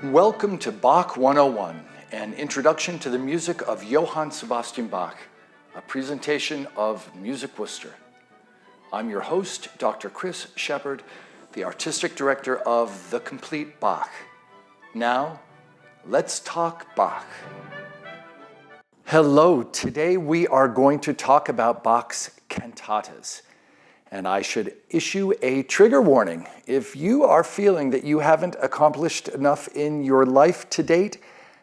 Welcome to Bach 101, an introduction to the music of Johann Sebastian Bach, a presentation of Music Worcester. I'm your host, Dr. Chris Shepard, the Artistic Director of The Complete Bach. Now, let's talk Bach. Hello, today we are going to talk about Bach's cantatas. And I should issue a trigger warning. If you are feeling that you haven't accomplished enough in your life to date,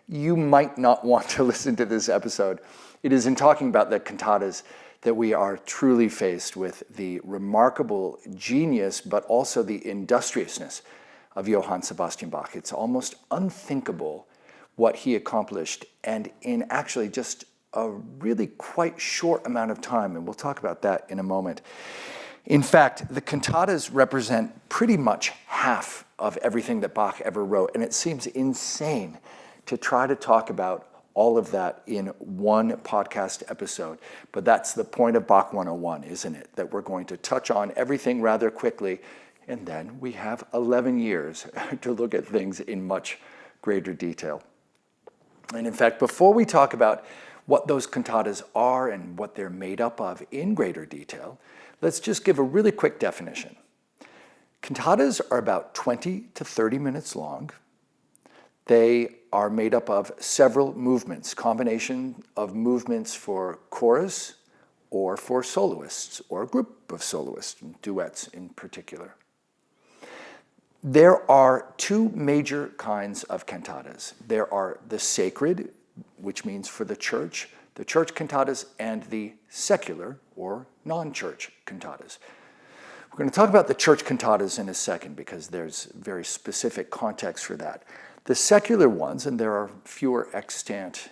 you might not want to listen to this episode. It is in talking about the cantatas that we are truly faced with the remarkable genius, but also the industriousness of Johann Sebastian Bach. It's almost unthinkable what he accomplished, and in actually just a really quite short amount of time, and we'll talk about that in a moment. In fact, the cantatas represent pretty much half of everything that Bach ever wrote, and it seems insane to try to talk about all of that in one podcast episode. But that's the point of Bach 101, isn't it? That we're going to touch on everything rather quickly, and then we have 11 years to look at things in much greater detail. And in fact, before we talk about what those cantatas are and what they're made up of in greater detail, let's just give a really quick definition. Cantatas are about 20 to 30 minutes long. They are made up of several movements, combination of movements for chorus or for soloists or a group of soloists, duets in particular. There are two major kinds of cantatas. There are the sacred, which means for the church cantatas, and the secular or non-church cantatas. We're going to talk about the church cantatas in a second because there's very specific context for that. The secular ones, and there are fewer extant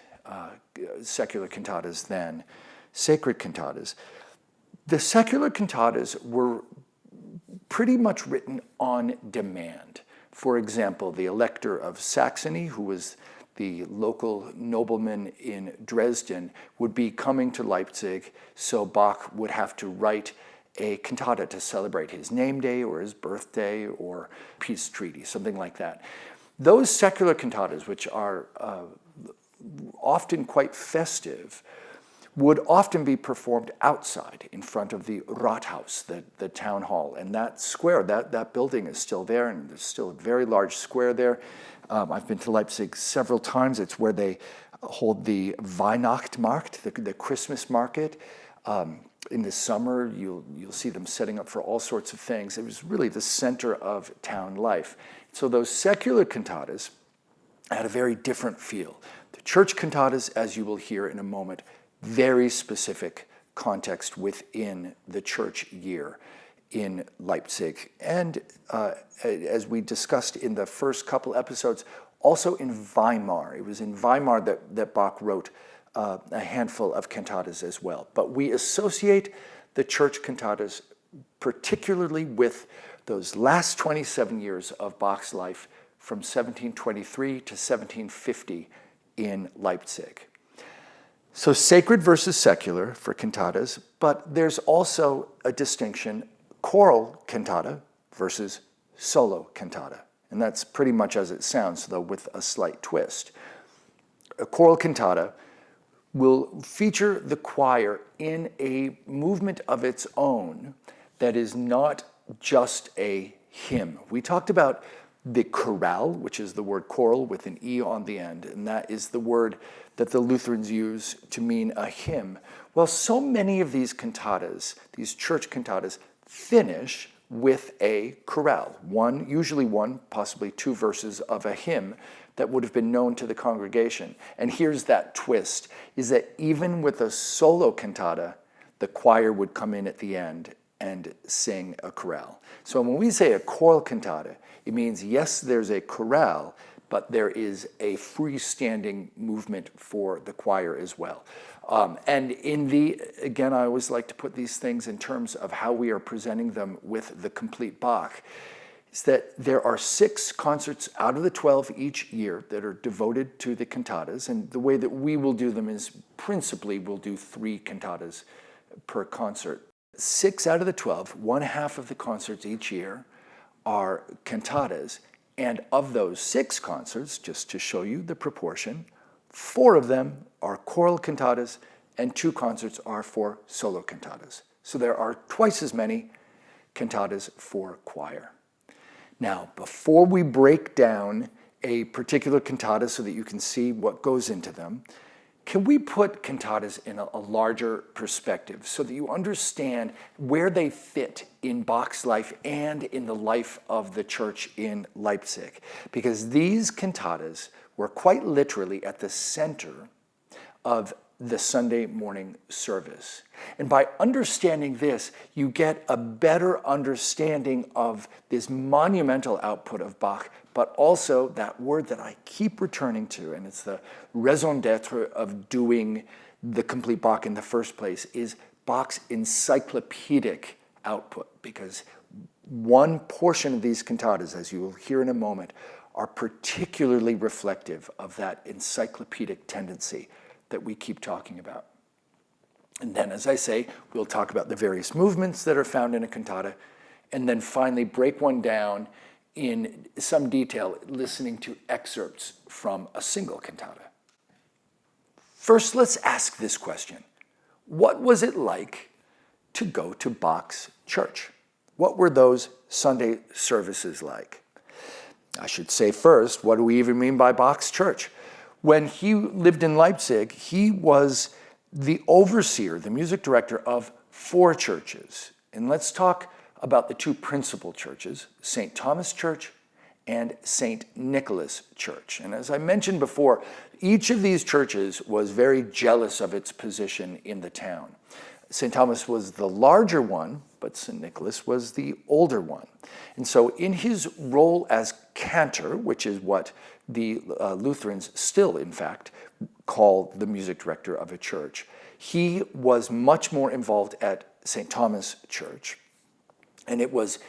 secular cantatas than sacred cantatas. The secular cantatas were pretty much written on demand. For example, the Elector of Saxony, who was the local nobleman in Dresden, would be coming to Leipzig, so Bach would have to write a cantata to celebrate his name day or his birthday or peace treaty, something like that. Those secular cantatas, which are often quite festive, would often be performed outside in front of the Rathaus, the town hall. And that square, that building is still there, and there's still a very large square there. I've been to Leipzig several times. It's where they hold the Weihnachtsmarkt, the Christmas market. In the summer, you'll see them setting up for all sorts of things. It was really the center of town life. So those secular cantatas had a very different feel. The church cantatas, as you will hear in a moment, very specific context within the church year in Leipzig. And as we discussed in the first couple episodes, also in Weimar. It was in Weimar that Bach wrote a handful of cantatas as well. But we associate the church cantatas particularly with those last 27 years of Bach's life from 1723 to 1750 in Leipzig. So sacred versus secular for cantatas, but there's also a distinction, choral cantata versus solo cantata. And that's pretty much as it sounds, though with a slight twist. A choral cantata will feature the choir in a movement of its own that is not just a hymn. We talked about the chorale, which is the word choral with an E on the end, and that is the word that the Lutherans use to mean a hymn. Well, so many of these cantatas, these church cantatas, finish with a chorale. Usually one, possibly two verses of a hymn that would have been known to the congregation. And here's that twist, is that even with a solo cantata, the choir would come in at the end and sing a chorale. So when we say a choral cantata, it means, yes, there's a chorale, but there is a freestanding movement for the choir as well. And again, I always like to put these things in terms of how we are presenting them with the complete Bach, is that there are 6 concerts out of the 12 each year that are devoted to the cantatas. And the way that we will do them is principally we'll do 3 cantatas per concert. 6 out of the 12, one half of the concerts each year, are cantatas, And of those 6 concerts, just to show you the proportion, 4 of them are choral cantatas and 2 concerts are for solo cantatas. So there are twice as many cantatas for choir. Now, before we break down a particular cantata so that you can see what goes into them, can we put cantatas in a larger perspective so that you understand where they fit in Bach's life and in the life of the church in Leipzig? Because these cantatas were quite literally at the center of the Sunday morning service. And by understanding this, you get a better understanding of this monumental output of Bach, but also that word that I keep returning to, and it's the raison d'etre of doing the complete Bach in the first place, is Bach's encyclopedic output, because one portion of these cantatas, as you will hear in a moment, are particularly reflective of that encyclopedic tendency that we keep talking about. And then, as I say, we'll talk about the various movements that are found in a cantata, and then finally break one down in some detail, listening to excerpts from a single cantata. First, let's ask this question. What was it like to go to Bach's church? What were those Sunday services like? I should say first, what do we even mean by Bach's church? When he lived in Leipzig, he was the overseer, the music director of 4 churches. And let's talk about the 2 principal churches, St. Thomas Church and St. Nicholas Church. And as I mentioned before, each of these churches was very jealous of its position in the town. St. Thomas was the larger one, but St. Nicholas was the older one. And so in his role as cantor, which is what the Lutherans still, in fact, call the music director of a church, he was much more involved at St. Thomas Church. And it was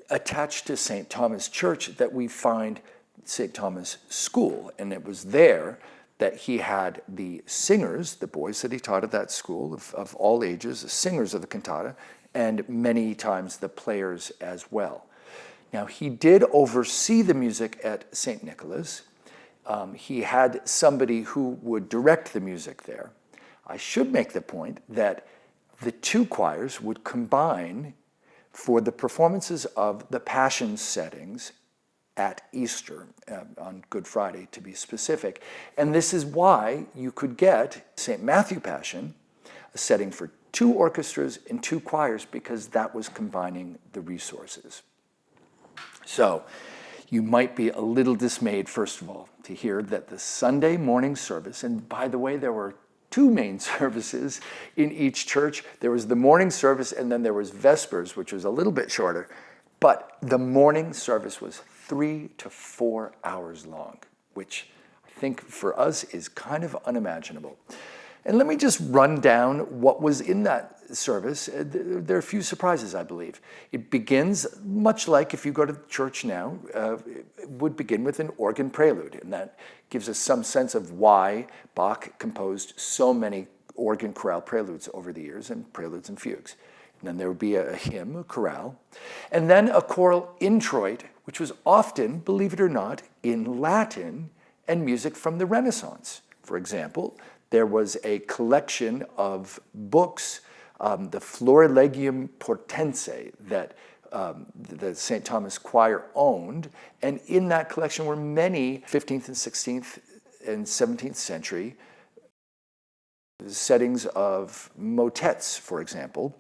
attached to St. Thomas Church that we find St. Thomas School. And it was there that he had the singers, the boys that he taught at that school of all ages, the singers of the cantata, and many times the players as well. Now, he did oversee the music at St. Nicholas. He had somebody who would direct the music there. I should make the point that the 2 choirs would combine for the performances of the Passion settings at Easter, on Good Friday to be specific. And this is why you could get St. Matthew Passion, a setting for 2 orchestras and 2 choirs, because that was combining the resources. So you might be a little dismayed, first of all, to hear that the Sunday morning service, and by the way, there were 2 main services in each church. There was the morning service, and then there was Vespers, which was a little bit shorter. But the morning service was 3 to 4 hours long, which I think for us is kind of unimaginable. And let me just run down what was in that service. There are a few surprises, I believe. It begins, much like if you go to church now, it would begin with an organ prelude, and that gives us some sense of why Bach composed so many organ chorale preludes over the years, and preludes and fugues. And then there would be a hymn, a chorale, and then a choral introit, which was often, believe it or not, in Latin and music from the Renaissance. For example, there was a collection of books, the Florilegium Portense, that the St. Thomas Choir owned, and in that collection were many 15th and 16th and 17th century settings of motets, for example.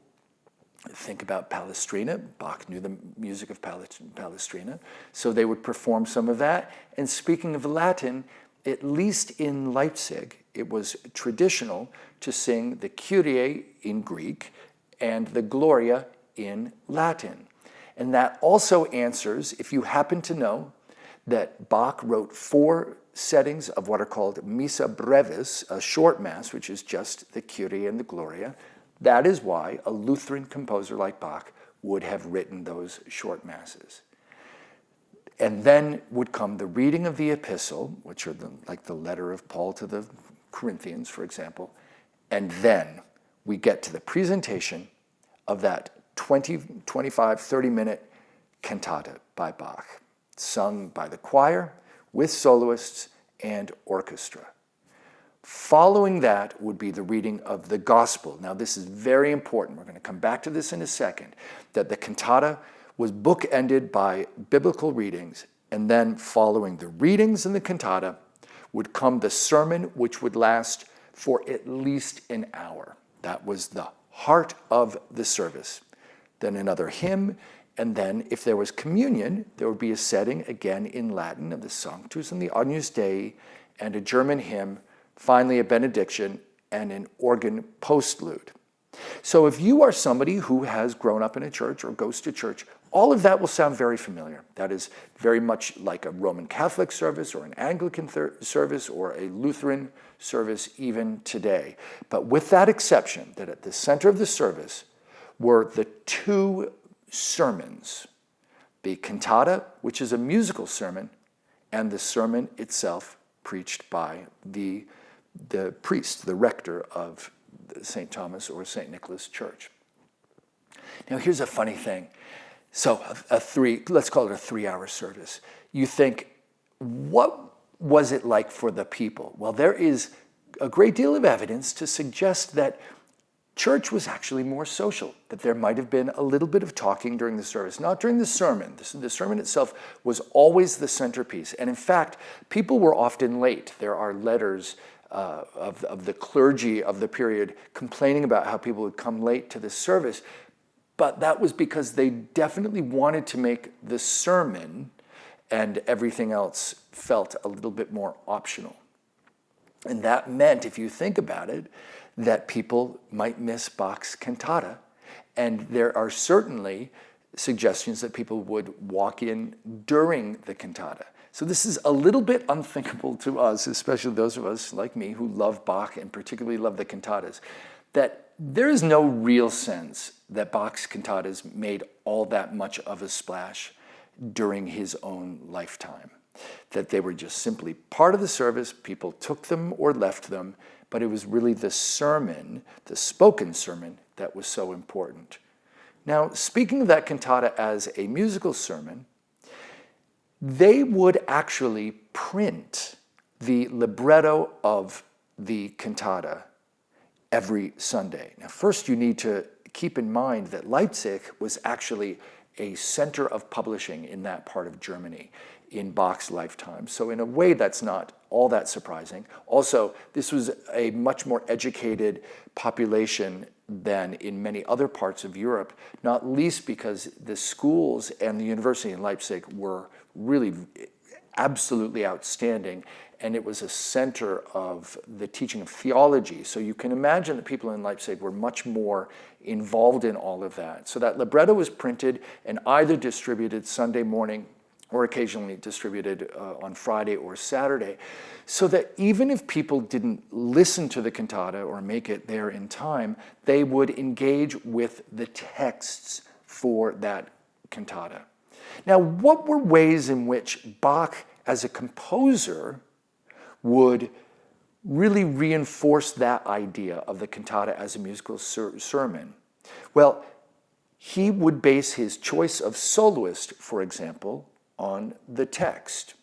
Think about Palestrina. Bach knew the music of Palestrina, so they would perform some of that. And speaking of Latin, at least in Leipzig, it was traditional to sing the Kyrie in Greek and the Gloria in Latin. And that also answers, if you happen to know, that Bach wrote 4 settings of what are called Missa Brevis, a short mass, which is just the Kyrie and the Gloria. That is why a Lutheran composer like Bach would have written those short masses. And then would come the reading of the epistle, which are like the letter of Paul to the Corinthians, for example. And then we get to the presentation of that 20, 25, 30-minute cantata by Bach. sung by the choir, with soloists and orchestra. Following that would be the reading of the gospel. Now this is very important. We're going to come back to this in a second, that the cantata was bookended by biblical readings, and then following the readings in the cantata would come the sermon, which would last for at least an hour. That was the heart of the service. Then another hymn, and then if there was communion, there would be a setting again in Latin of the Sanctus and the Agnus Dei, and a German hymn, finally a benediction, and an organ postlude. So if you are somebody who has grown up in a church or goes to church, all of that will sound very familiar. That is very much like a Roman Catholic service or an Anglican service or a Lutheran service even today. But with that exception, that at the center of the service were the two sermons, the cantata, which is a musical sermon, and the sermon itself preached by the priest, the rector of St. Thomas or St. Nicholas Church. Now here's a funny thing. So let's call it a 3-hour service. You think, what was it like for the people? Well, there is a great deal of evidence to suggest that church was actually more social, that there might have been a little bit of talking during the service, not during the sermon. The sermon itself was always the centerpiece. And in fact, people were often late. There are letters of the clergy of the period complaining about how people would come late to the service. But that was because they definitely wanted to make the sermon and everything else felt a little bit more optional. And that meant, if you think about it, that people might miss Bach's cantata. And there are certainly suggestions that people would walk in during the cantata. So this is a little bit unthinkable to us, especially those of us like me who love Bach and particularly love the cantatas, that there is no real sense that Bach's cantatas made all that much of a splash during his own lifetime, that they were just simply part of the service. People took them or left them, but it was really the sermon, the spoken sermon, that was so important. Now, speaking of that cantata as a musical sermon, they would actually print the libretto of the cantata every Sunday. Now, first you need to keep in mind that Leipzig was actually a center of publishing in that part of Germany in Bach's lifetime. So in a way, that's not all that surprising. Also, this was a much more educated population than in many other parts of Europe, not least because the schools and the university in Leipzig were really absolutely outstanding, and it was a center of the teaching of theology. So you can imagine that people in Leipzig were much more involved in all of that. So that libretto was printed and either distributed Sunday morning or occasionally distributed on Friday or Saturday, so that even if people didn't listen to the cantata or make it there in time, they would engage with the texts for that cantata. Now, what were ways in which Bach, as a composer, would really reinforce that idea of the cantata as a musical sermon? Well, he would base his choice of soloist, for example, on the text.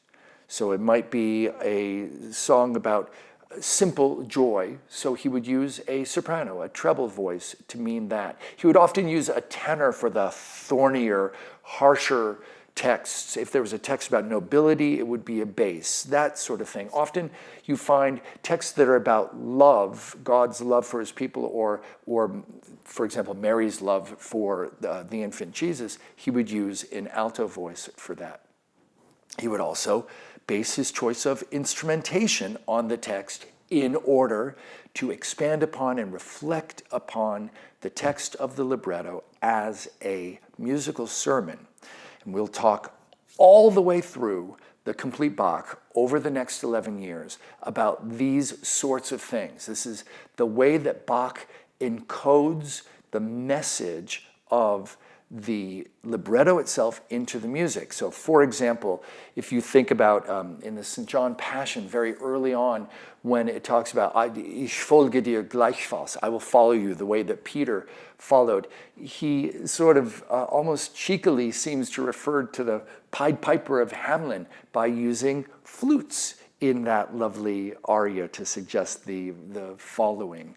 So it might be a song about simple joy, so he would use a soprano, a treble voice to mean that. He would often use a tenor for the thornier, harsher texts. If there was a text about nobility, it would be a bass, that sort of thing. Often you find texts that are about love, God's love for his people, or for example, Mary's love for the infant Jesus. He would use an alto voice for that. He would also base his choice of instrumentation on the text in order to expand upon and reflect upon the text of the libretto as a musical sermon. And we'll talk all the way through the complete Bach over the next 11 years about these sorts of things. This is the way that Bach encodes the message of the libretto itself into the music. So for example, if you think about in the St. John Passion very early on, when it talks about, ich folge dir gleichfalls, I will follow you the way that Peter followed, he sort of almost cheekily seems to refer to the Pied Piper of Hamelin by using flutes in that lovely aria to suggest the following.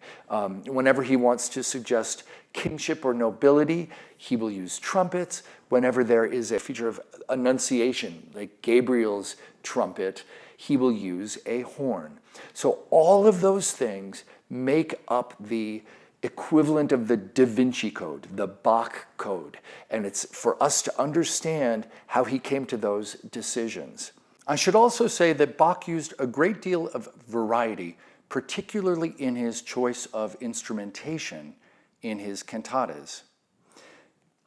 Whenever he wants to suggest kingship or nobility, he will use trumpets. Whenever there is a feature of annunciation, like Gabriel's trumpet, he will use a horn. So all of those things make up the equivalent of the Da Vinci Code, the Bach code. And it's for us to understand how he came to those decisions. I should also say that Bach used a great deal of variety, particularly in his choice of instrumentation in his cantatas.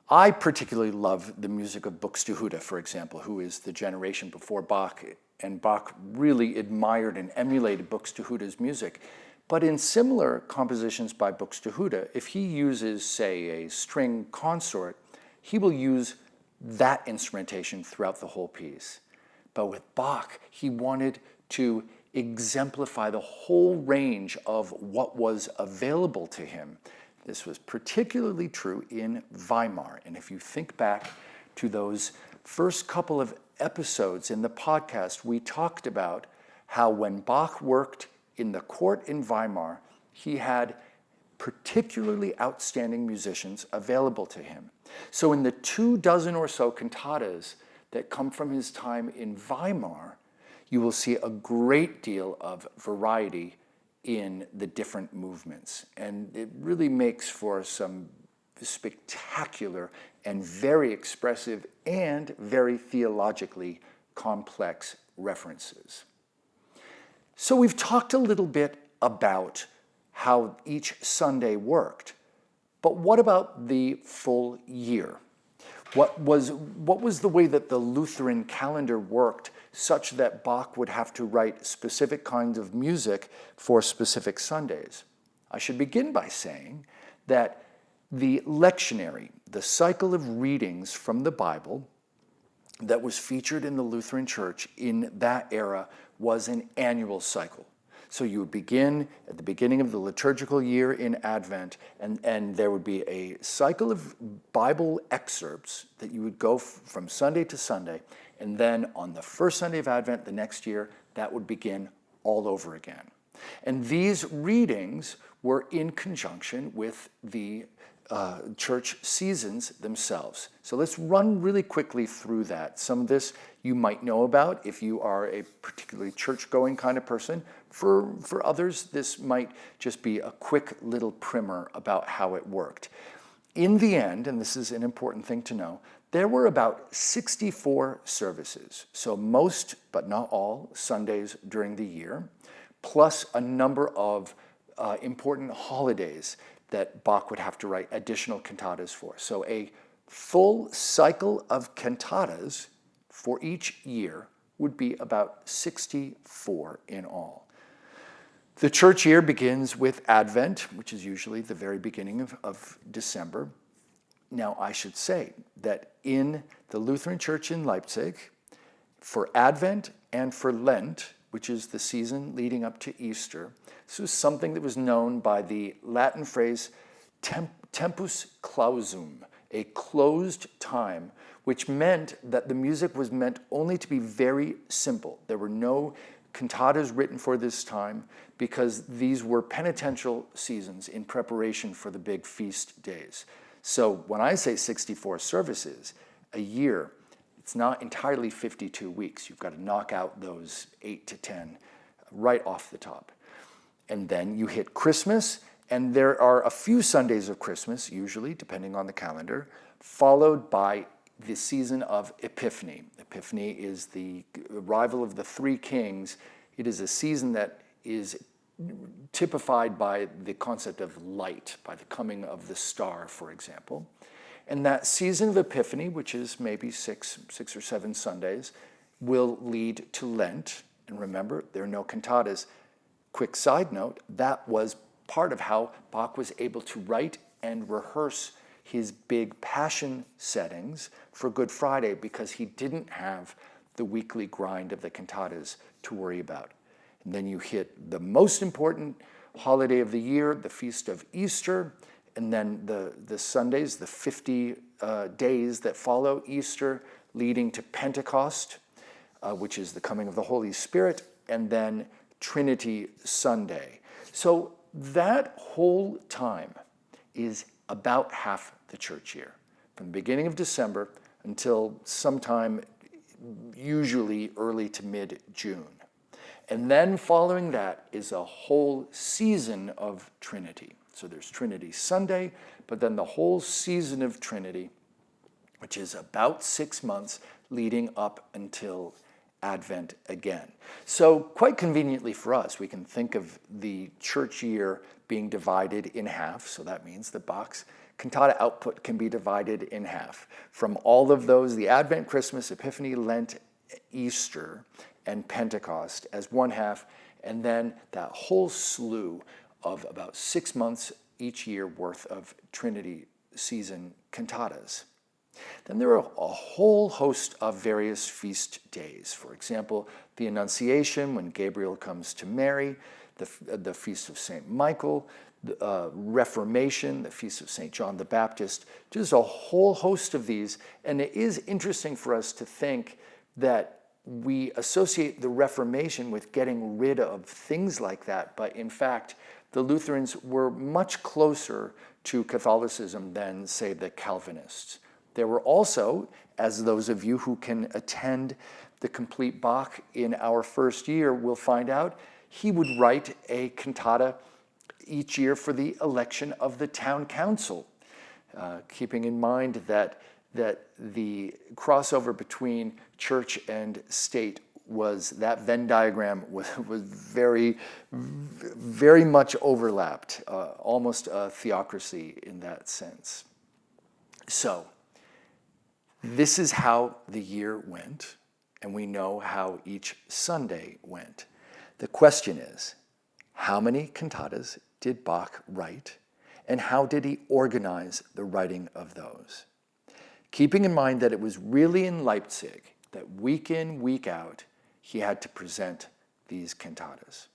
I particularly love the music of Buxtehude, for example, who is the generation before Bach, and Bach really admired and emulated Buxtehude's music. But in similar compositions by Buxtehude, if he uses, say, a string consort, he will use that instrumentation throughout the whole piece. But with Bach, he wanted to exemplify the whole range of what was available to him. This was particularly true in Weimar. And if you think back to those first couple of episodes in the podcast, we talked about how when Bach worked in the court in Weimar, he had particularly outstanding musicians available to him. So in the 24 or so cantatas that come from his time in Weimar, you will see a great deal of variety in the different movements. And it really makes for some spectacular and very expressive and very theologically complex references. So we've talked a little bit about how each Sunday worked, but what about the full year? What was the way that the Lutheran calendar worked such that Bach would have to write specific kinds of music for specific Sundays? I should begin by saying that the lectionary, the cycle of readings from the Bible that was featured in the Lutheran Church in that era was an annual cycle. So you would begin at the beginning of the liturgical year in Advent, and there would be a cycle of Bible excerpts that you would go from Sunday to Sunday, and then on the first Sunday of Advent the next year, that would begin all over again. And these readings were in conjunction with the church seasons themselves. So let's run really quickly through that. Some of this you might know about if you are a particularly church-going kind of person. For others, this might just be a quick little primer about how it worked. In the end, and this is an important thing to know, there were about 64 services, so most, but not all, Sundays during the year, plus a number of important holidays that Bach would have to write additional cantatas for. So a full cycle of cantatas for each year would be about 64 in all. The church year begins with Advent, which is usually the very beginning of December. Now, I should say that in the Lutheran Church in Leipzig, for Advent and for Lent, which is the season leading up to Easter, this was something that was known by the Latin phrase tempus clausum, a closed time, which meant that the music was meant only to be very simple. There were no cantatas written for this time because these were penitential seasons in preparation for the big feast days. So when I say 64 services a year, it's not entirely 52 weeks. You've got to knock out those 8 to 10 right off the top. And then you hit Christmas, and there are a few Sundays of Christmas, usually, depending on the calendar, followed by the season of Epiphany. Epiphany is the arrival of the three kings. It is a season that is typified by the concept of light, by the coming of the star, for example. And that season of Epiphany, which is maybe six or seven Sundays, will lead to Lent. And remember, there are no cantatas. Quick side note, that was part of how Bach was able to write and rehearse his big Passion settings for Good Friday because he didn't have the weekly grind of the cantatas to worry about. And then you hit the most important holiday of the year, the Feast of Easter, and then the Sundays, the 50 days that follow Easter, leading to Pentecost, which is the coming of the Holy Spirit, and then Trinity Sunday. So that whole time is about half the church year, from the beginning of December until sometime usually early to mid-June. And then following that is a whole season of Trinity. So there's Trinity Sunday, but then the whole season of Trinity, which is about 6 months leading up until Advent again. So quite conveniently for us, we can think of the church year being divided in half. So that means that Bach's cantata output can be divided in half. From all of those, the Advent, Christmas, Epiphany, Lent, Easter, and Pentecost as one half, and then that whole slew of about 6 months each year worth of Trinity season cantatas. Then there are a whole host of various feast days. For example, the Annunciation, when Gabriel comes to Mary, the Feast of St. Michael, the Reformation, the Feast of St. John the Baptist. There's a whole host of these, and it is interesting for us to think that we associate the Reformation with getting rid of things like that, but in fact, the Lutherans were much closer to Catholicism than, say, the Calvinists. There were also, as those of you who can attend the complete Bach in our first year will find out, he would write a cantata each year for the election of the town council, keeping in mind that the crossover between church and state was, that Venn diagram was very, very much overlapped, almost a theocracy in that sense. So, this is how the year went, and we know how each Sunday went. The question is, how many cantatas did Bach write, and how did he organize the writing of those? Keeping in mind that it was really in Leipzig that week in, week out, he had to present these cantatas.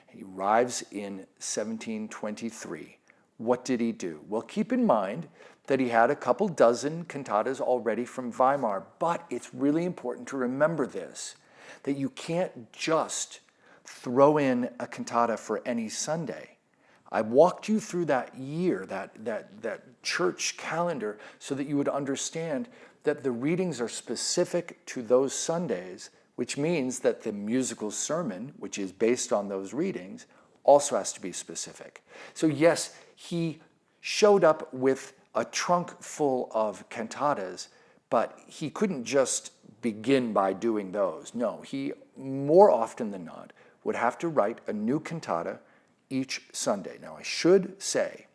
He arrives in 1723. What did he do? Well, keep in mind that he had a couple dozen cantatas already from Weimar, but it's really important to remember this, that you can't just throw in a cantata for any Sunday. I walked you through that year, that church calendar, so that you would understand that the readings are specific to those Sundays, which means that the musical sermon, which is based on those readings, also has to be specific. So yes, he showed up with a trunk full of cantatas, but he couldn't just begin by doing those. No, he, more often than not, would have to write a new cantata each Sunday. Now, I should say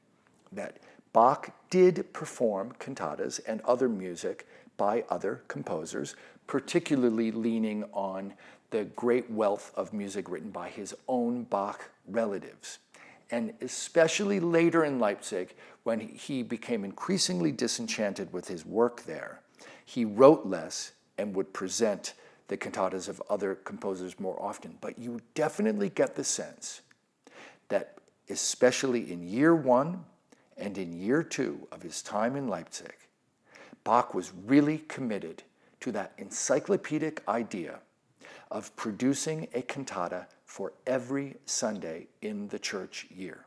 that Bach did perform cantatas and other music by other composers, particularly leaning on the great wealth of music written by his own Bach relatives. And especially later in Leipzig, when he became increasingly disenchanted with his work there, he wrote less and would present the cantatas of other composers more often. But you definitely get the sense that, especially in year one and in year two of his time in Leipzig, Bach was really committed to that encyclopedic idea of producing a cantata for every Sunday in the church year,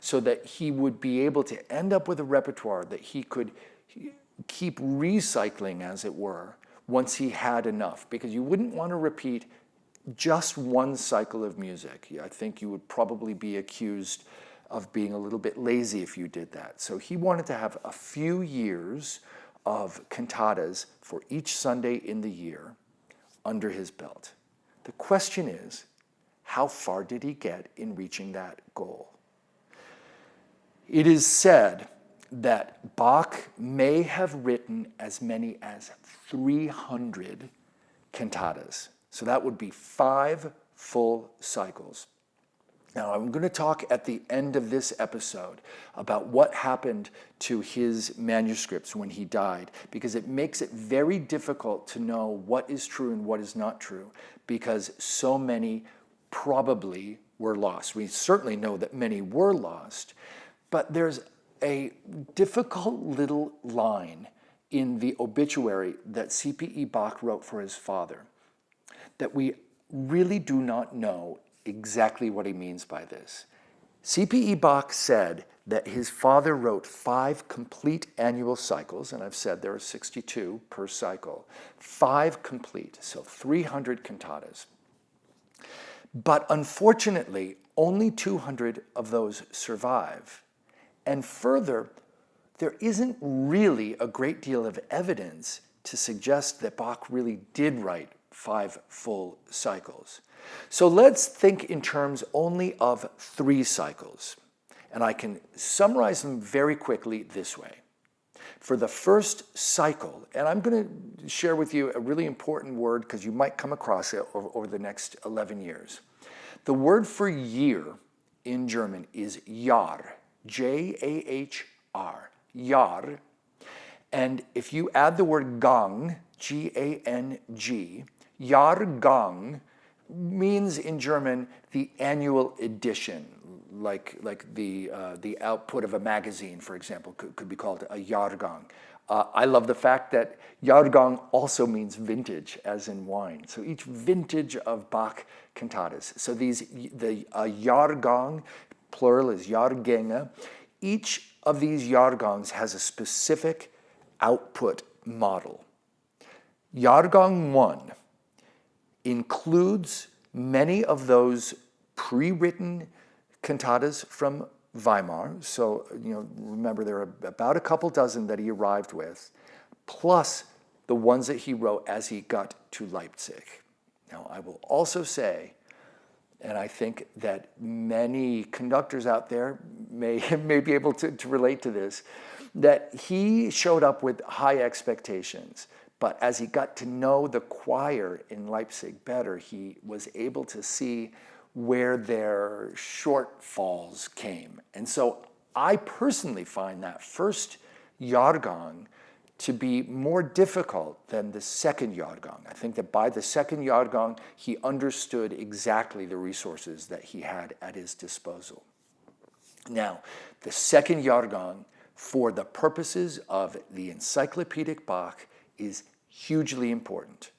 so that he would be able to end up with a repertoire that he could keep recycling, as it were, once he had enough, because you wouldn't want to repeat just one cycle of music. I think you would probably be accused of being a little bit lazy if you did that. So he wanted to have a few years of cantatas for each Sunday in the year under his belt. The question is, how far did he get in reaching that goal? It is said that Bach may have written as many as 300 cantatas. So that would be 5 full cycles. Now, I'm going to talk at the end of this episode about what happened to his manuscripts when he died, because it makes it very difficult to know what is true and what is not true, because so many probably were lost. We certainly know that many were lost, but there's a difficult little line in the obituary that C.P.E. Bach wrote for his father that we really do not know exactly what he means by this. C.P.E. Bach said that his father wrote 5 complete annual cycles, and I've said there are 62 per cycle, 5 complete, so 300 cantatas. But unfortunately, only 200 of those survive. And further, there isn't really a great deal of evidence to suggest that Bach really did write 5 full cycles. So let's think in terms only of 3 cycles. And I can summarize them very quickly this way. For the first cycle, and I'm going to share with you a really important word because you might come across it over the next 11 years. The word for year in German is Jahr, J-A-H-R, Jahr. And if you add the word Gang, G-A-N-G, Jahrgang means in German the annual edition, like the output of a magazine, for example, could be called a Jahrgang. I love the fact that Jahrgang also means vintage, as in wine. So each vintage of Bach cantatas. So the Jahrgang, plural is Jahrgänge. Each of these Jahrgangs has a specific output model. Jahrgang 1 includes many of those pre-written cantatas from Weimar. So, remember there are about a couple dozen that he arrived with, plus the ones that he wrote as he got to Leipzig. Now, I will also say, and I think that many conductors out there may be able to relate to this, that he showed up with high expectations. But as he got to know the choir in Leipzig better, he was able to see where their shortfalls came. And so I personally find that first Jahrgang to be more difficult than the second Jahrgang. I think that by the second Jahrgang, he understood exactly the resources that he had at his disposal. Now, the second Jahrgang, for the purposes of the encyclopedic Bach, is hugely important.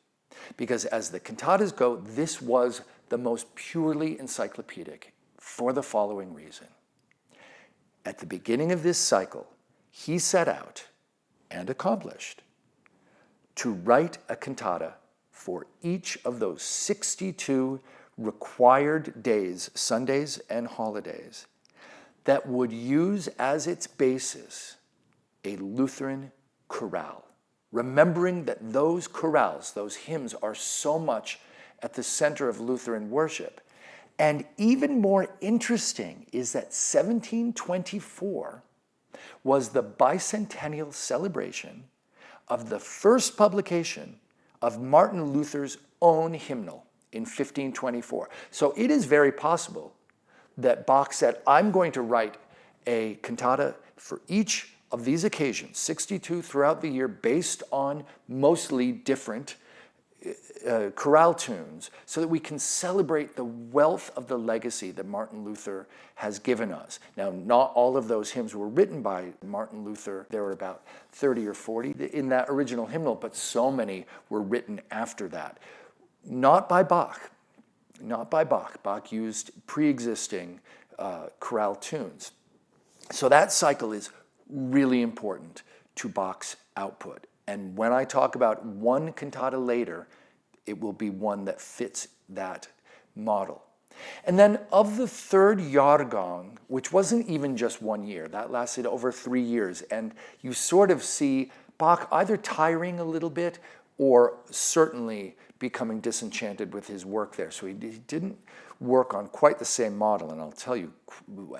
Because as the cantatas go, this was the most purely encyclopedic for the following reason. At the beginning of this cycle, he set out and accomplished to write a cantata for each of those 62 required days, Sundays and holidays, that would use as its basis a Lutheran chorale. Remembering that those chorales, those hymns, are so much at the center of Lutheran worship. And even more interesting is that 1724 was the bicentennial celebration of the first publication of Martin Luther's own hymnal in 1524. So it is very possible that Bach said, I'm going to write a cantata for each of these occasions, 62 throughout the year, based on mostly different chorale tunes, so that we can celebrate the wealth of the legacy that Martin Luther has given us. Now, not all of those hymns were written by Martin Luther. There were about 30 or 40 in that original hymnal, but so many were written after that. Not by Bach. Not by Bach. Bach used pre-existing chorale tunes. So that cycle is really important to Bach's output. And when I talk about one cantata later, it will be one that fits that model. And then of the third Jahrgang, which wasn't even just 1 year, that lasted over 3 years, and you sort of see Bach either tiring a little bit or certainly becoming disenchanted with his work there. So he didn't work on quite the same model, and I'll tell you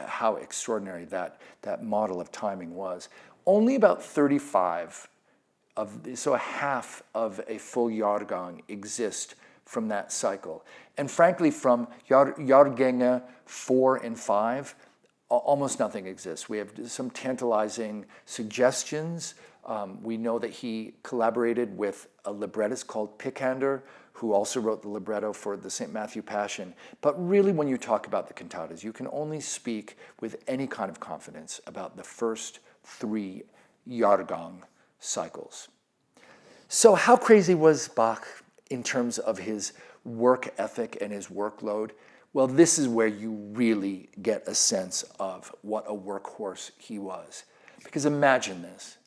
how extraordinary that model of timing was. Only about 35 so a half of a full Jahrgang exist from that cycle. And frankly, from Jahrgänge 4 and 5, almost nothing exists. We have some tantalizing suggestions. We know that he collaborated with a librettist called Picander, who also wrote the libretto for the St. Matthew Passion. But really, when you talk about the cantatas, you can only speak with any kind of confidence about the first 3 Jahrgang cycles. So how crazy was Bach in terms of his work ethic and his workload? Well, this is where you really get a sense of what a workhorse he was. Because imagine this.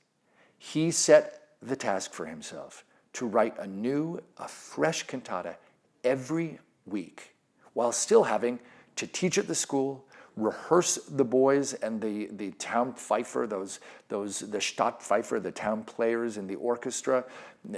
He set the task for himself to write a fresh cantata every week, while still having to teach at the school, rehearse the boys and the town fifer, the Stadtpfeifer, the town players in the orchestra,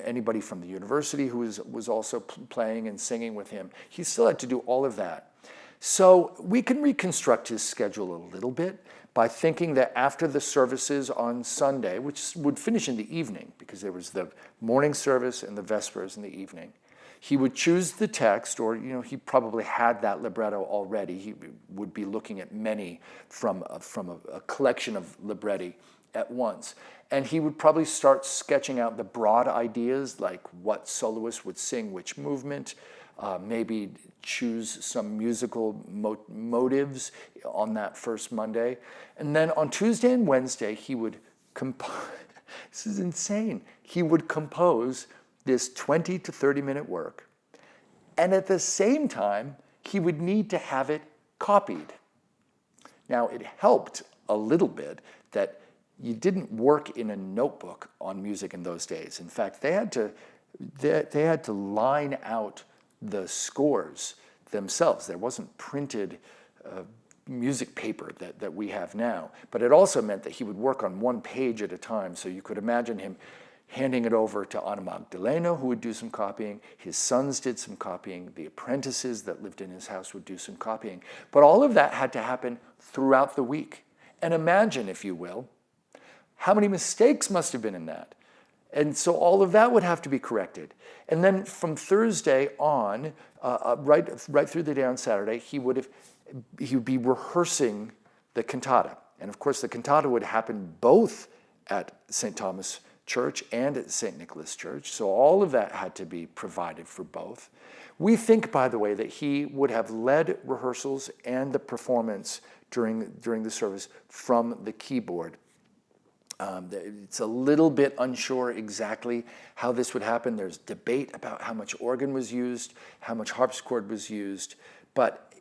anybody from the university who was also playing and singing with him. He still had to do all of that. So we can reconstruct his schedule a little bit by thinking that after the services on Sunday, which would finish in the evening, because there was the morning service and the Vespers in the evening, he would choose the text, or he probably had that libretto already. He would be looking at many from a collection of libretti at once. And he would probably start sketching out the broad ideas, like what soloist would sing which movement, maybe choose some musical motives on that first Monday. And then on Tuesday and Wednesday, he would compose, this is insane, he would compose this 20 to 30 minute work. And at the same time, he would need to have it copied. Now, it helped a little bit that you didn't work in a notebook on music in those days. In fact, they had to line out the scores themselves. There wasn't printed music paper that we have now. But it also meant that he would work on one page at a time. So you could imagine him handing it over to Anna Magdalena, who would do some copying. His sons did some copying. The apprentices that lived in his house would do some copying. But all of that had to happen throughout the week. And imagine, if you will, how many mistakes must have been in that. And so all of that would have to be corrected. And then from Thursday on, right through the day on Saturday, he would be rehearsing the cantata. And of course, the cantata would happen both at St. Thomas Church and at St. Nicholas Church. So all of that had to be provided for both. We think, by the way, that he would have led rehearsals and the performance during the service from the keyboard. It's a little bit unsure exactly how this would happen. There's debate about how much organ was used, how much harpsichord was used, but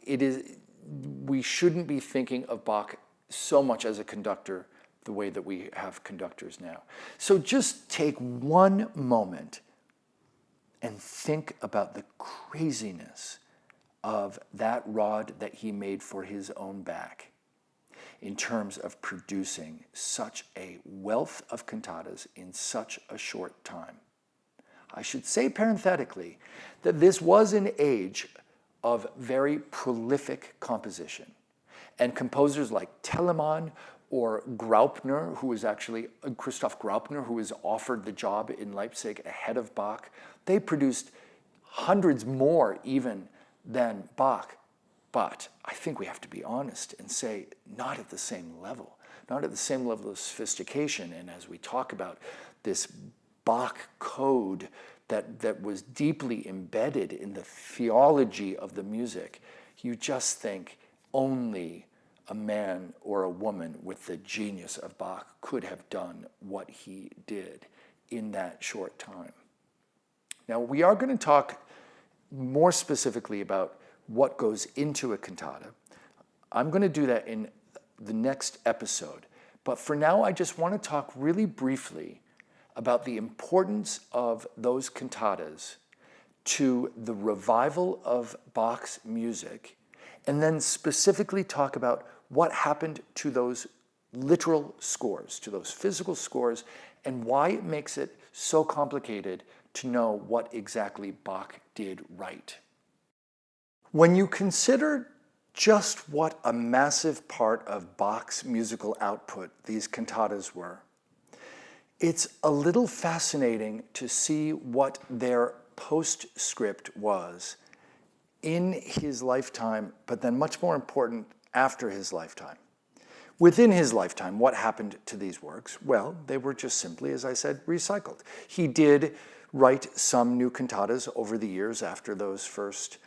we shouldn't be thinking of Bach so much as a conductor the way that we have conductors now. So just take one moment and think about the craziness of that rod that he made for his own back in terms of producing such a wealth of cantatas in such a short time. I should say parenthetically that this was an age of very prolific composition. And composers like Telemann or Graupner, who was actually Christoph Graupner, who was offered the job in Leipzig ahead of Bach, they produced hundreds more even than Bach. But I think we have to be honest and say not at the same level, not at the same level of sophistication. And as we talk about this Bach code that was deeply embedded in the theology of the music, you just think only a man or a woman with the genius of Bach could have done what he did in that short time. Now, we are going to talk more specifically about what goes into a cantata. I'm going to do that in the next episode. But for now, I just want to talk really briefly about the importance of those cantatas to the revival of Bach's music, and then specifically talk about what happened to those literal scores, to those physical scores, and why it makes it so complicated to know what exactly Bach did right. When you consider just what a massive part of Bach's musical output these cantatas were, it's a little fascinating to see what their postscript was in his lifetime, but then much more important, after his lifetime. Within his lifetime, what happened to these works? Well, they were just simply, as I said, recycled. He did write some new cantatas over the years after those first,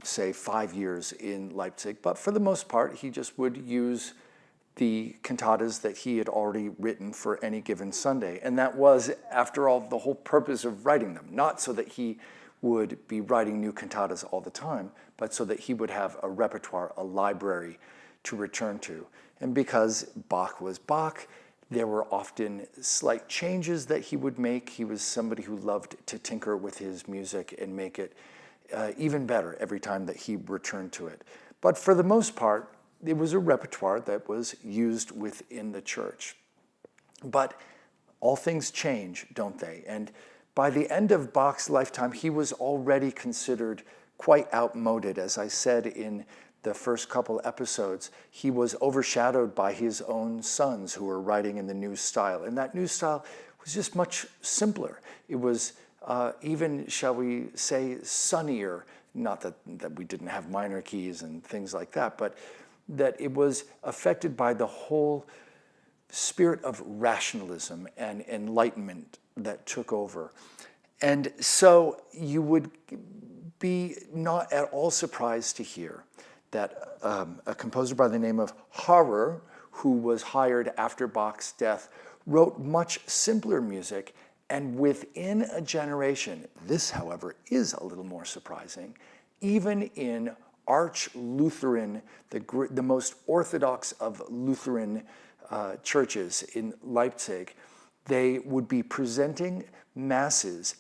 say, 5 years in Leipzig, but for the most part, he just would use the cantatas that he had already written for any given Sunday. And that was, after all, the whole purpose of writing them, not so that he would be writing new cantatas all the time, but so that he would have a repertoire, a library to return to. And because Bach was Bach, there were often slight changes that he would make. He was somebody who loved to tinker with his music and make it even better every time that he returned to it. But for the most part, it was a repertoire that was used within the church. But all things change, don't they? And by the end of Bach's lifetime, he was already considered quite outmoded. As I said in the first couple episodes, he was overshadowed by his own sons who were writing in the new style. And that new style was just much simpler. It was even, shall we say, sunnier. Not that we didn't have minor keys and things like that, but that it was affected by the whole spirit of rationalism and enlightenment that took over. And so you would be not at all surprised to hear that a composer by the name of Harrer, who was hired after Bach's death, wrote much simpler music, and within a generation, this, however, is a little more surprising, even in arch-Lutheran, the most orthodox of Lutheran churches in Leipzig, they would be presenting masses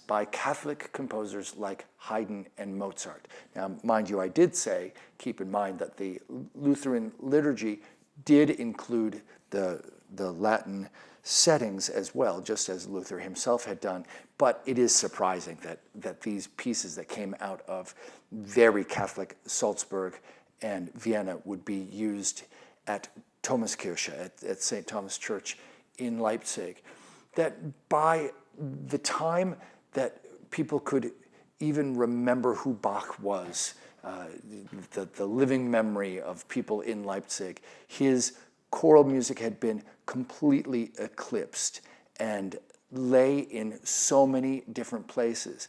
by Catholic composers like Haydn and Mozart. Now, mind you, I did say, keep in mind that the Lutheran liturgy did include the Latin settings as well, just as Luther himself had done, but it is surprising that these pieces that came out of very Catholic Salzburg and Vienna would be used at Thomaskirche, at St. Thomas Church in Leipzig. That by the time that people could even remember who Bach was, the living memory of people in Leipzig, his choral music had been completely eclipsed and lay in so many different places.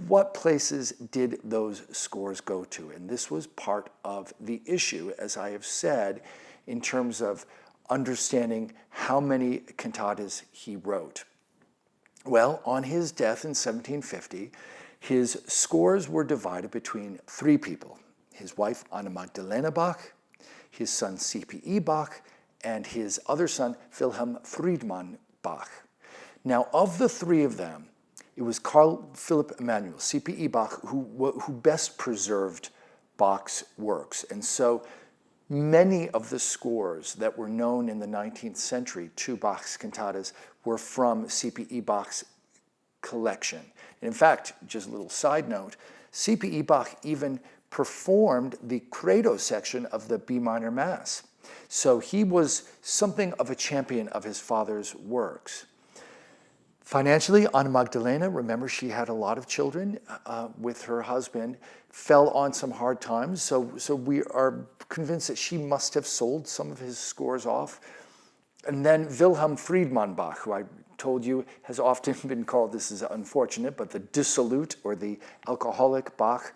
What places did those scores go to? And this was part of the issue, as I have said, in terms of understanding how many cantatas he wrote. Well, on his death in 1750, his scores were divided between 3 people: his wife Anna Magdalena Bach, his son C.P.E. Bach, and his other son Wilhelm Friedmann Bach. Now, of the 3 of them, it was Carl Philipp Emanuel, C.P.E. Bach, who best preserved Bach's works. And so many of the scores that were known in the 19th century to Bach's cantatas were from C.P.E. Bach's collection. And in fact, just a little side note, C.P.E. Bach even performed the credo section of the B minor Mass. So he was something of a champion of his father's works. Financially, Anna Magdalena, remember she had a lot of children with her husband, fell on some hard times. So we are convinced that she must have sold some of his scores off. And then Wilhelm Friedmann Bach, who I told you has often been called, this is unfortunate, but the dissolute or the alcoholic Bach,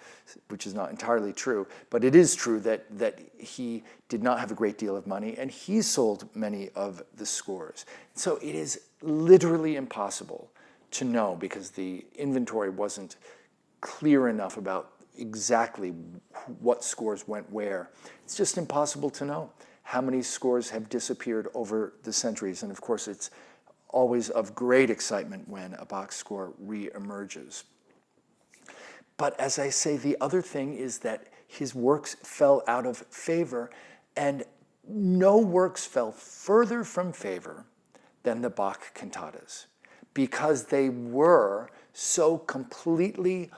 which is not entirely true, but it is true that he did not have a great deal of money, and he sold many of the scores. So it is literally impossible to know, because the inventory wasn't clear enough about exactly what scores went where. It's just impossible to know how many scores have disappeared over the centuries. And of course, it's always of great excitement when a Bach score re-emerges. But as I say, the other thing is that his works fell out of favor, and no works fell further from favor than the Bach cantatas, because they were so completely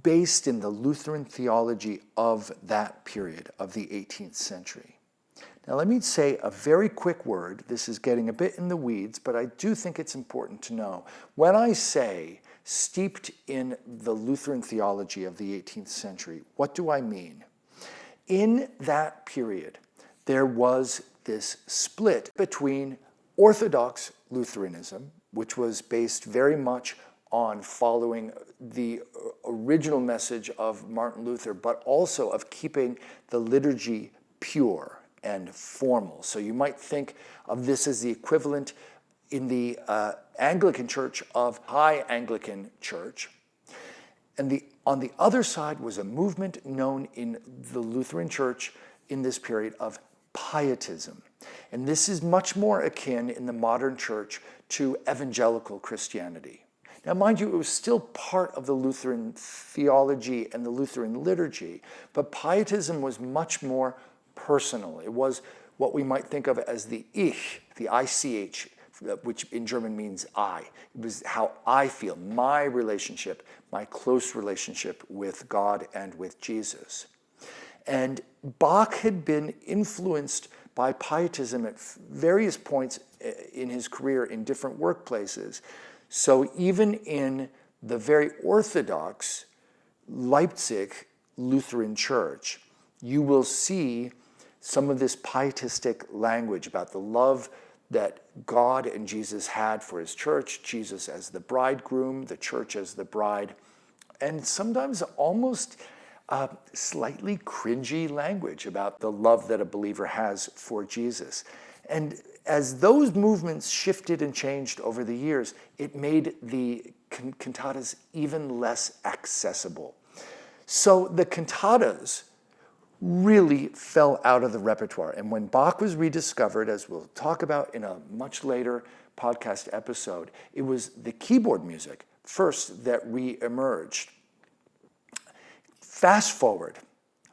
based in the Lutheran theology of that period, of the 18th century. Now let me say a very quick word. This is getting a bit in the weeds, but I do think it's important to know. When I say steeped in the Lutheran theology of the 18th century, what do I mean? In that period, there was this split between Orthodox Lutheranism, which was based very much on following the original message of Martin Luther, but also of keeping the liturgy pure and formal. So you might think of this as the equivalent in the Anglican Church of High Anglican Church. And on the other side was a movement known in the Lutheran Church in this period of pietism. And this is much more akin in the modern church to evangelical Christianity. Now, mind you, it was still part of the Lutheran theology and the Lutheran liturgy, but pietism was much more personal. It was what we might think of as the Ich, the ICH, which in German means I. It was how I feel, my relationship, my close relationship with God and with Jesus. And Bach had been influenced by pietism at various points in his career in different workplaces. So even in the very Orthodox Leipzig Lutheran Church, you will see some of this pietistic language about the love that God and Jesus had for his church, Jesus as the bridegroom, the church as the bride, and sometimes almost slightly cringy language about the love that a believer has for Jesus. And as those movements shifted and changed over the years, it made the cantatas even less accessible. So the cantatas really fell out of the repertoire. And when Bach was rediscovered, as we'll talk about in a much later podcast episode, it was the keyboard music first that re-emerged. Fast forward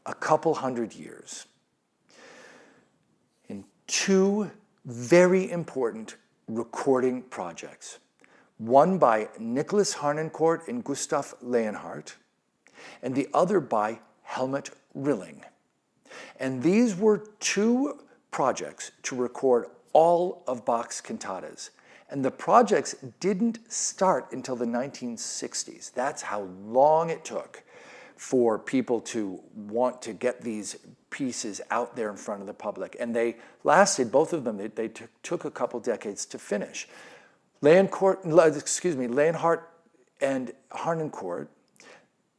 a couple hundred years, in two very important recording projects, one by Nicholas Harnoncourt and Gustav Leonhardt, and the other by Helmut Rilling. And these were two projects to record all of Bach's cantatas. And the projects didn't start until the 1960s. That's how long it took for people to want to get these pieces out there in front of the public. And they lasted, both of them, they took a couple decades to finish. Leonhardt and Harnoncourt,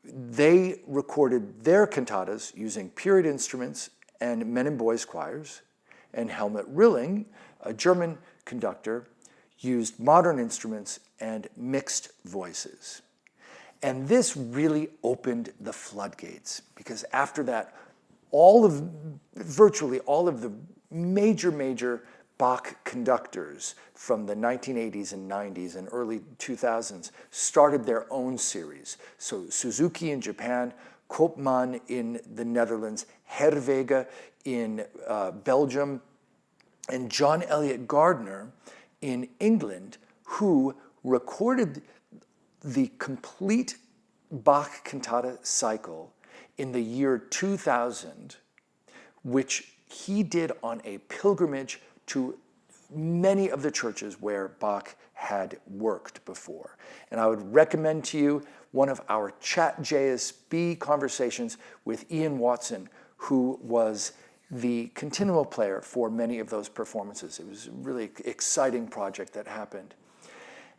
they recorded their cantatas using period instruments and men and boys choirs, and Helmut Rilling, a German conductor, used modern instruments and mixed voices. And this really opened the floodgates, because after that, virtually all of the major Bach conductors from the 1980s and 90s and early 2000s started their own series. So Suzuki in Japan, Koopman in the Netherlands, Herwege in Belgium, and John Eliot Gardner in England, who recorded the complete Bach cantata cycle in the year 2000, which he did on a pilgrimage to many of the churches where Bach had worked before. And I would recommend to you one of our Chat JSB conversations with Ian Watson, who was the continual player for many of those performances. It was a really exciting project that happened.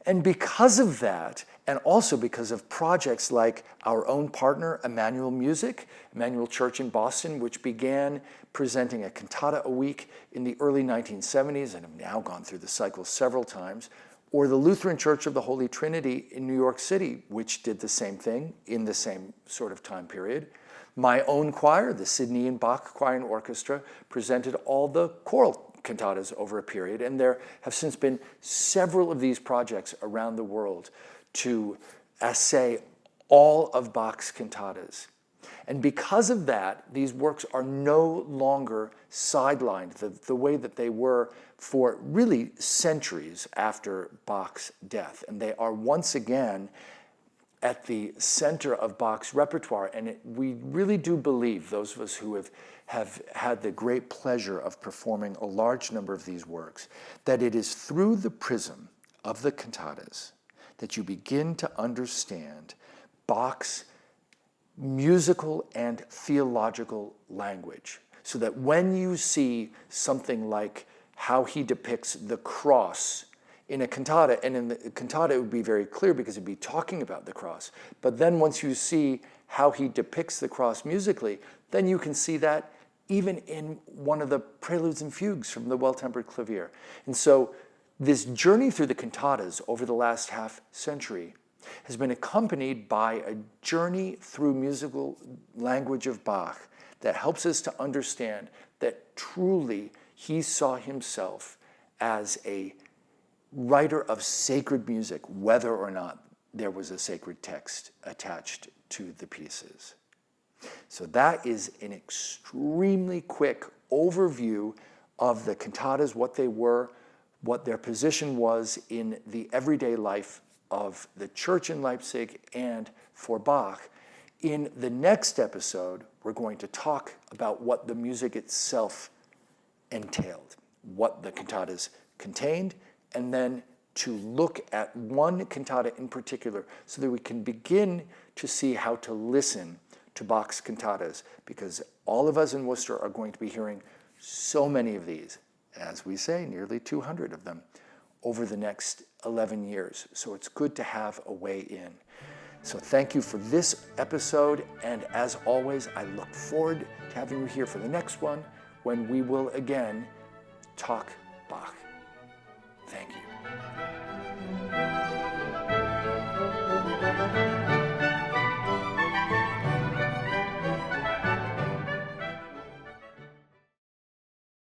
And because of that, and also because of projects like our own partner, Emmanuel Music, Emmanuel Church in Boston, which began presenting a cantata a week in the early 1970s and have now gone through the cycle several times, or the Lutheran Church of the Holy Trinity in New York City, which did the same thing in the same sort of time period. My own choir, the Sydney Bach Choir and Orchestra, presented all the choral cantatas over a period, and there have since been several of these projects around the world to assay all of Bach's cantatas. And because of that, these works are no longer sidelined the way that they were for really centuries after Bach's death. And they are once again at the center of Bach's repertoire. And we really do believe, those of us who have had the great pleasure of performing a large number of these works, that it is through the prism of the cantatas that you begin to understand Bach's musical and theological language. So that when you see something like how he depicts the cross in a cantata, and in the cantata it would be very clear because it'd be talking about the cross, but then once you see how he depicts the cross musically, then you can see that even in one of the preludes and fugues from the Well-Tempered Clavier. And so this journey through the cantatas over the last half century has been accompanied by a journey through musical language of Bach that helps us to understand that truly he saw himself as a writer of sacred music, whether or not there was a sacred text attached to the pieces. So that is an extremely quick overview of the cantatas, what they were, what their position was in the everyday life of the church in Leipzig and for Bach. In the next episode, we're going to talk about what the music itself entailed, what the cantatas contained, and then to look at one cantata in particular so that we can begin to see how to listen to Bach's cantatas, because all of us in Worcester are going to be hearing so many of these, as we say, nearly 200 of them, over the next 11 years. So it's good to have a way in. So thank you for this episode, and as always, I look forward to having you here for the next one, when we will again talk Bach.